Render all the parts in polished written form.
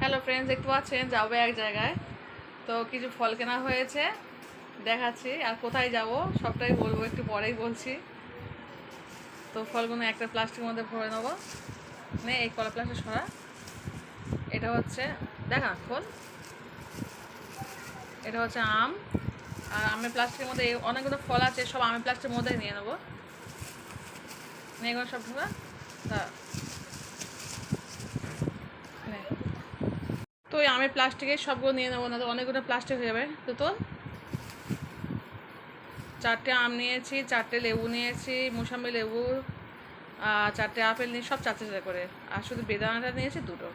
Hello friends, দেখতে পাচ্ছেন যাবো এক জায়গায়। তো কিছু ফল কেনা হয়েছে, দেখাচ্ছি। আর কোথায় যাব সবটাই বলবো, একটু পরেই বলছি। তো ফলগুলো একটা প্লাস্টিকের মধ্যে ভরে নেবো। এই কলা প্লাস্টিক সরা। এটা হচ্ছে দেখা খোল। এটা হচ্ছে আম। আর আমের প্লাস্টিকের মধ্যে অনেকগুলো ফল আছে, সব আমের প্লাস্টিকের মধ্যে নিয়ে নেবো। এগুলো সব ঢোকা। তো ওই আমের প্লাস্টিকে সবগুলো নিয়ে নেবো, না তো অনেকগুলো প্লাস্টিক হয়ে যাবে। তো তো 4টে আম নিয়েছি, 4টে লেবু নিয়েছি, মুসাম্বি লেবু, 4টে আপেল নিয়ে সব 4 করে। আর শুধু বেদানাটা নিয়েছি 2টো।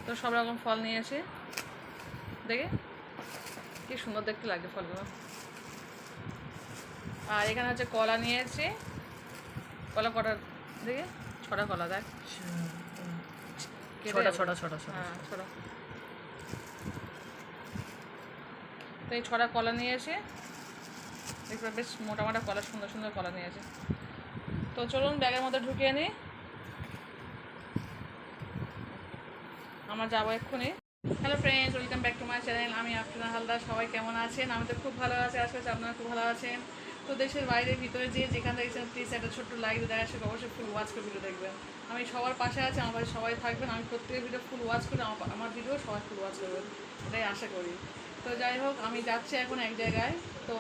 তো সব রকম ফল নিয়েছি। দেখে কি সুন্দর দেখতে লাগে ফলগুলো। আর এখানে হচ্ছে কলা নিয়েছি। কলা কটা দেখে? 6টা কলা দেখ। ছোট ছোট ছোট হ্যাঁ, ছোটো। তো এই 6টা কলা নিয়েছি। দেখবে বেশ মোটা মোটা কলা, সুন্দর সুন্দর কলা নিয়েছে। তো চলুন ব্যাগের মধ্যে ঢুকিয়ে নিই, আমরা যাবো এক্ষুনি। Hello friends, welcome back to my channel. আমি আফরিনা হালদার। সবাই কেমন আছেন? আমি তো খুব ভালো আছি, আশা করছি আপনারা খুব ভালো আছেন। তো দেশের বাইরে ভিতরে যেখানে দেখছেন, প্লিজ একটা ছোট্ট লাইক দিয়ে দেখা সেটা অবশ্যই ফুল ওয়াচ করে ভিডিও দেখবেন। আমি সবার পাশে আছি, আমার পাশে সবাই থাকবেন। আমি প্রত্যেকের ভিডিও ফুল ওয়াচ করে আমার ভিডিও সবাই ফুল ওয়াচ করবেন, এটাই আশা করি। তো যাই হোক, আমি যাচ্ছি এখন এক জায়গায়। তো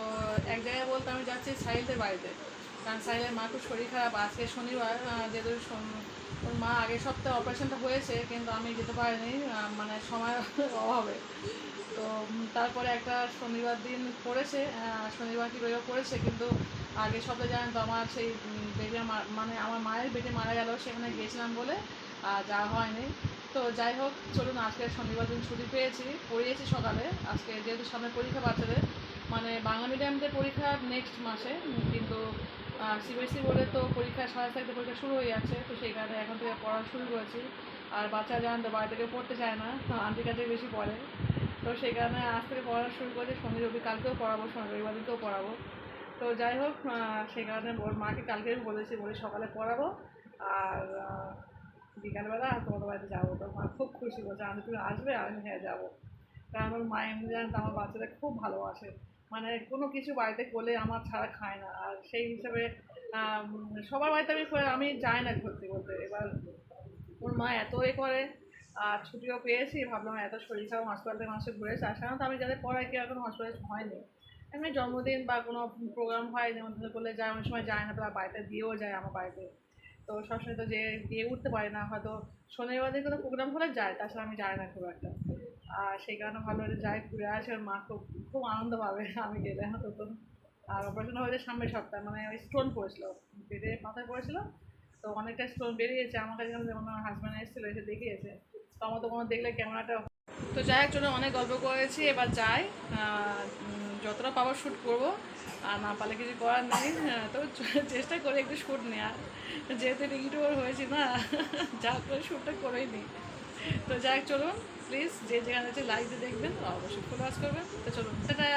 এক জায়গায় বলতে আমি যাচ্ছি সাহিলদের বাড়িতে। কারণ সাহিলের মা খুব শরীর খারাপ। আজকে শনিবার, যেহেতু ওর মা আগের সপ্তাহে অপারেশনটা হয়েছে, কিন্তু আমি যেতে পারিনি, মানে সময়ের অভাবে। তো তারপরে একটা শনিবার দিন পড়েছে, শনিবার কি রবিবার পড়েছে, কিন্তু আগের সপ্তাহে জানেন তো আমার সেই বেটে মানে আমার মায়ের বেটে মারা গেল, সেখানে গিয়েছিলাম বলে যাওয়া হয়নি। তো যাই হোক, চলুন আজকে শনিবার দিন ছুটি পেয়েছি, পড়িয়েছি সকালে। আজকে যেহেতু সামনে পরীক্ষা বাচ্চাদের, মানে বাংলা মিডিয়ামদের পরীক্ষা নেক্সট মাসে, কিন্তু সিবিএসসি বোর্ডে তো পরীক্ষা 27 তারিখে পরীক্ষা শুরু হয়ে যাচ্ছে। তো সেই কারণে এখন থেকে পড়া শুরু করেছি। আর বাচ্চা জানেন তো বাড়ি থেকে পড়তে চায় না, আন্টির কাছে বেশি পড়ে। তো সেই কারণে আজ থেকে পড়া শুরু করেছি। শনি রবি কালকেও পড়াবো, শনি রবিবার দিনকেও পড়াবো। তো যাই হোক, সেই কারণে ওর মাকে কালকে বলেছি, বলে সকালে পড়াবো আর বিকালবেলা তোমাদের বাড়িতে যাবো। তো মা খুব খুশি বলছে, আমি তুমি আসবে? আমি হ্যাঁ যাবো। কারণ আমার মা এমনি জানেন তো আমার বাচ্চাদের খুব ভালোবাসে, মানে কোনো কিছু বাড়িতে করলে আমার ছাড়া খায় না। আর সেই হিসাবে সবার বাড়িতে আমি যাই না ঘুরতে বলতে। এবার ওর মা এত করে, আর ছুটিও পেয়েছি, ভাবলাম এত শরীর খারাপ, হসপিটাল থেকে মানুষের ঘুরেছে। আর সাধারণত আমি যাদের পড়াই কেউ এখন হসপিটাল হয়নি। এমনি জন্মদিন বা কোনো প্রোগ্রাম হয়, নিমন্ত্রণ করলে যায়, অনেক সময় যায় না, তারা বাড়িতে দিয়েও যায় আমার বাড়িতে। তো সবসময় তো যে দিয়ে উঠতে পারে না, হয়তো শনিবার দিন কোনো প্রোগ্রাম হলে যায়, তাছাড়া আমি যাই না খুব একটা। আর সেই কারণে ভালো হলে যাই, ঘুরে আসে। ওর মা খুব খুব আনন্দ পাবে আমি গেলে নতুন। আর অপারেশন হয়েছে সামনের সপ্তাহে, মানে ওই স্টোন পড়েছিল, পেটে মাথায় পড়েছিল। তো অনেকটা স্টোন বেরিয়েছে। আমার কাছে যেমন আমার হাজব্যান্ড এসেছিলো, এসে দেখিয়েছে। তো আমার তো কোনো দেখলে ক্যামেরাটা। তো যাই হোক, জন্য অনেক গল্প করেছি, এবার যাই। যতটা পাবো শ্যুট করবো, আর না পারলে কিছু করার নেই। তো চেষ্টা করি একটু শ্যুট নেওয়ার, যেহেতু এটা ইউটিউবার হয়েছি না, যা করে শ্যুটটা করেই নিই। তো যাই হোক, চলুন প্লিজ যে যেখানে আছে লাইক দিয়ে দেখবেন, অবশ্যই ফুল ওয়াচ করবেন। তো চলুন, টাটা।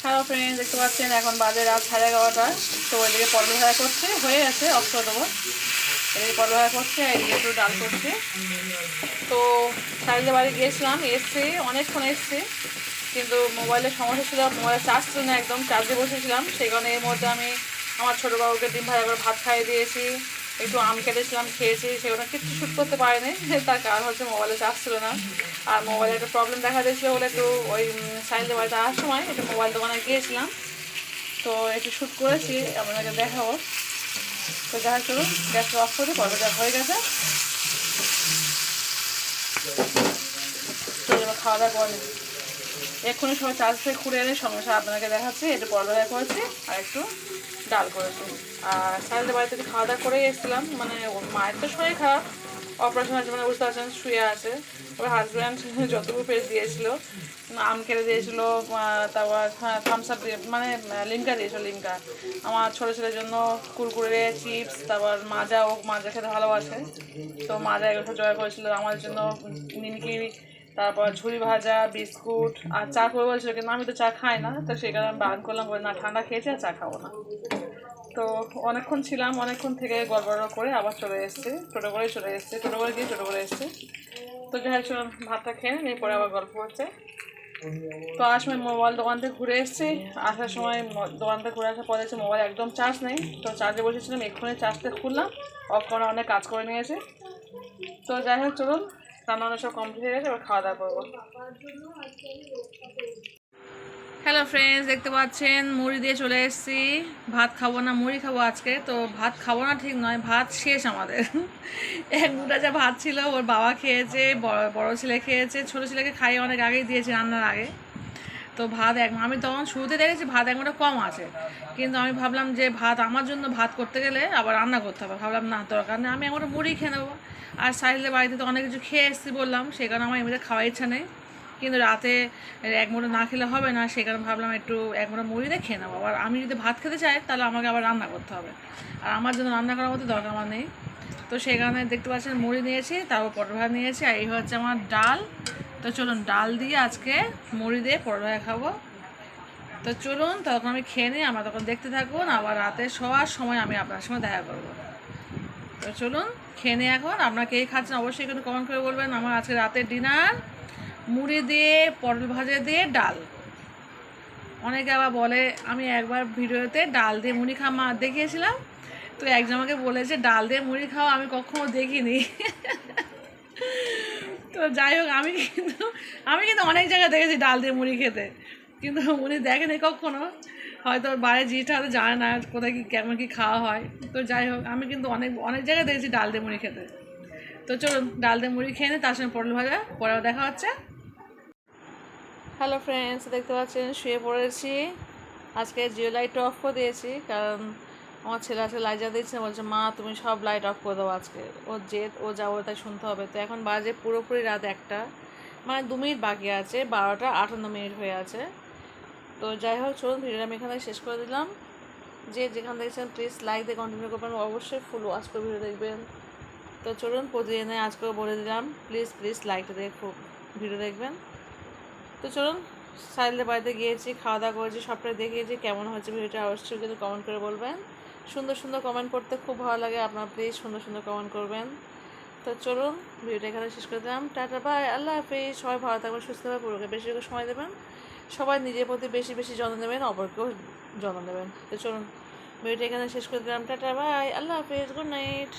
হ্যালো ফ্রেন্ডস, দেখতে পাচ্ছেন এখন বাজে রাত 11:30। তো এদিকে পটল ভাজা করছে, হয়ে গেছে, অফ করে দেবো। এদিকে পটল ভাজা করছে, এদিকে একটু ডাল করছে। তো সাইডের বাড়ি গিয়েছিলাম, এসছি, অনেকক্ষণ এসছি, কিন্তু মোবাইলের সমস্যা ছিল, মোবাইলে চার্জ ছিল না, একদম চার্জে বসেছিলাম। সেই কারণে এর মধ্যে আমি আমার ছোটো বাবুকে ডিম ভাজা করে ভাত খাইয়ে দিয়েছি, একটু আম কেটেছিলাম, খেয়েছি। সেগুলো কিছু শ্যুট করতে পারিনি, তার কারণ হচ্ছে মোবাইলে চার্জ ছিল না। আর মোবাইলে একটা প্রবলেম দেখা দিয়েছিলো বলে একটু ওই সাইডের বাড়িতে আসার সময় একটু মোবাইল দোকানে গিয়েছিলাম। তো একটু শ্যুট করেছি, আপনাকে দেখাবো। তো দেখা চলুন, গ্যাসটা অফ করে পর্বটা হয়ে গেছে। তো এবার খাওয়া দাওয়া করে এক্ষুনি সবাই চার্জ থেকে খুঁড়ে এনে সঙ্গে সঙ্গে আপনাকে দেখাচ্ছি। একটু পরোটা করেছি আর একটু ডাল করেছি। আর সাইলের বাড়িতে খাওয়া দাওয়া করেই এসেছিলাম, মানে ওর মায়ের তো শরীর খারাপ, অপারেশন আছে মানে বুঝতে পারছেন, শুয়ে আছে। ওর হাজব্যান্ড যতটুকু পেরে দিয়েছিল, আম কেটে দিয়েছিল, তারপর থামস আপ দিয়ে মানে লিমকা দিয়েছিল, লিমকা। আমার ছোটো ছেলের জন্য কুরকুরে, চিপস, তারপর মাজা, ও মাজা খেতে ভালোবাসে, তো মাজা এগুলো জোগাড় করেছিল। আমাদের জন্য নিমকি, তারপর ঝুড়ি ভাজা, বিস্কুট আর চা করে বলছিল, কিন্তু আমি তো চা খাই না, তো সেই কারণে আমি বারণ করলাম, বলে না ঠান্ডা খেয়েছি আর চা খাবো না। তো অনেকক্ষণ ছিলাম, অনেকক্ষণ থেকে গল্প করে আবার চলে এসেছি, টোটো করে চলে এসেছি, টোটো করে গিয়ে টোটো করে এসেছি। তো যাই হোক চলুন ভাতটা খেয়ে এরপরে আবার গল্প হচ্ছে। তো আসার সময় মোবাইল দোকান থেকে ঘুরে এসেছি, আসার সময় দোকান থেকে ঘুরে আসার পরে এসে মোবাইল একদম চার্জ নেই, তো চার্জে বসেছিলাম, এক্ষুনি চার্জটা খুললাম, অফ করা অনেক কাজ করে নিয়েছে। তো যাই হোক চলুন, রান্না সব কমপ্লিট হয়ে গেছে, এবার খাওয়া দাওয়া করবো। হ্যালো ফ্রেন্ডস, দেখতে পাচ্ছেন মুড়ি দিয়ে চলে এসেছি। ভাত খাবো না, মুড়ি খাবো আজকে। তো ভাত খাবো না ঠিক নয়, ভাত শেষ আমাদের। এক দুটা যা ভাত ছিল ওর বাবা খেয়েছে, বড় ছেলে খেয়েছে, ছোটো ছেলেকে খাইয়ে অনেক আগেই দিয়েছি রান্নার আগে। তো ভাত আমি তখন শুরুতে দেখেছি ভাত এক মুঠো কম আছে, কিন্তু আমি ভাবলাম যে ভাত আমার জন্য ভাত করতে গেলে আবার রান্না করতে হবে, ভাবলাম না দরকার নেই, আমি এক মুঠো মুড়ি খেয়ে নেবো। আর সাইলে বাড়িতে তো অনেক কিছু খেয়ে এসেছি বললাম, সেই কারণে আমার এমনিতে খাওয়ার ইচ্ছা নেই, কিন্তু রাতে এক মুঠো না খেলে হবে না, সেই কারণে ভাবলাম একটু এক মুঠো মুড়ি দিয়ে খেয়ে নেবো। আবার আমি যদি ভাত খেতে চাই তাহলে আমাকে আবার রান্না করতে হবে, আর আমার জন্য রান্না করার মতো দরকার আমার নেই। তো সেই কারণে দেখতে পাচ্ছেন মুড়ি নিয়েছি, তারপর পটল ভাত নিয়েছি, আর এই হচ্ছে আমার ডাল। তো চলুন ডাল দিয়ে আজকে মুড়ি দিয়ে পটল ভাজা খাবো। তো চলুন তখন আমি খেয়ে নিই, আমরা তখন দেখতে থাকুন, আবার রাতে শোয়ার সময় আমি আপনার সঙ্গে দেখা করবো। তো চলুন খেয়ে নিই এখন। আপনাকে এই খাচ্ছেন অবশ্যই কিন্তু কমেন্ট করে বলবেন। আমার আজকে রাতের ডিনার মুড়ি দিয়ে পটল ভাজা দিয়ে ডাল। অনেকে আবার বলে, আমি একবার ভিডিওতে ডাল দিয়ে মুড়ি খাওয়া দেখিয়েছিলাম, তো একজন আমাকে বলেছে ডাল দিয়ে মুড়ি খাওয়া আমি কখনো দেখিনি। তো যাই হোক, আমি কিন্তু অনেক জায়গায় দেখেছি ডাল দিয়ে মুড়ি খেতে, কিন্তু উনি দেখেনি কখনো, হয়তো বাইরে জিনিসটা হয়তো জানে না কোথায় কি কেমন কী খাওয়া হয়। তো যাই হোক, আমি কিন্তু অনেক অনেক জায়গায় দেখেছি ডাল দিয়ে মুড়ি খেতে। তো চলুন ডাল দিয়ে মুড়ি খেয়ে নিই, তার সঙ্গে পটল ভাজা, পরেও দেখা হচ্ছে। হ্যালো ফ্রেন্ডস, দেখতে পাচ্ছেন শুয়ে পড়েছি। আজকে জিও লাইট অফ করে দিয়েছি, কারণ আমার ছেলে আজকে লাইট জ্বালিয়ে দিচ্ছে, বলছে মা তুমি সব লাইট অফ করে দেবো আজকে, ও যা বলে তাই শুনতে হবে। তো এখন বাজে পুরোপুরি রাত 1টা, মানে 2 মিনিট বাকি আছে, 12টা 58 হয়ে আছে। তো যাই হোক চলুন ভিডিওটা আমি এখানে শেষ করে দিলাম। যে যেখান দেখছেন প্লিজ লাইক দিয়ে কন্টিনিউ করবেন, অবশ্যই ফুল ওয়াচ করে ভিডিও দেখবেন। তো চলুন প্রতিদিনে আজকেও বলে দিলাম, প্লিজ প্লিজ লাইকটা দিয়ে খুব ভিডিও দেখবেন। তো চলুন সাইলের বাড়িতে গিয়েছি, খাওয়া দাওয়া করেছি, সবটাই দেখিয়েছি, কেমন হয়েছে ভিডিওটা অবশ্যই কিন্তু কমেন্ট করে বলবেন। সুন্দর সুন্দর কমেন্ট করতে খুব ভালো লাগে, আপনারা প্লিজ সুন্দর সুন্দর কমেন্ট করবেন। তো চলুন ভিডিওটা এখানে শেষ করে দিলাম, টাটা বাই, আল্লাহ হাফিজ। সবাই ভালো থাকবেন, সুস্থ থাকবেন, পুরোকে বেশি করে সময় দেবেন, সবাই নিজের প্রতি বেশি বেশি যত্ন নেবেন, অপরকেও যত্ন নেবেন। তো চলুন ভিডিওটা এখানে শেষ করে দিলাম, টাটা বাই, আল্লাহ হাফিজ, গুড নাইট।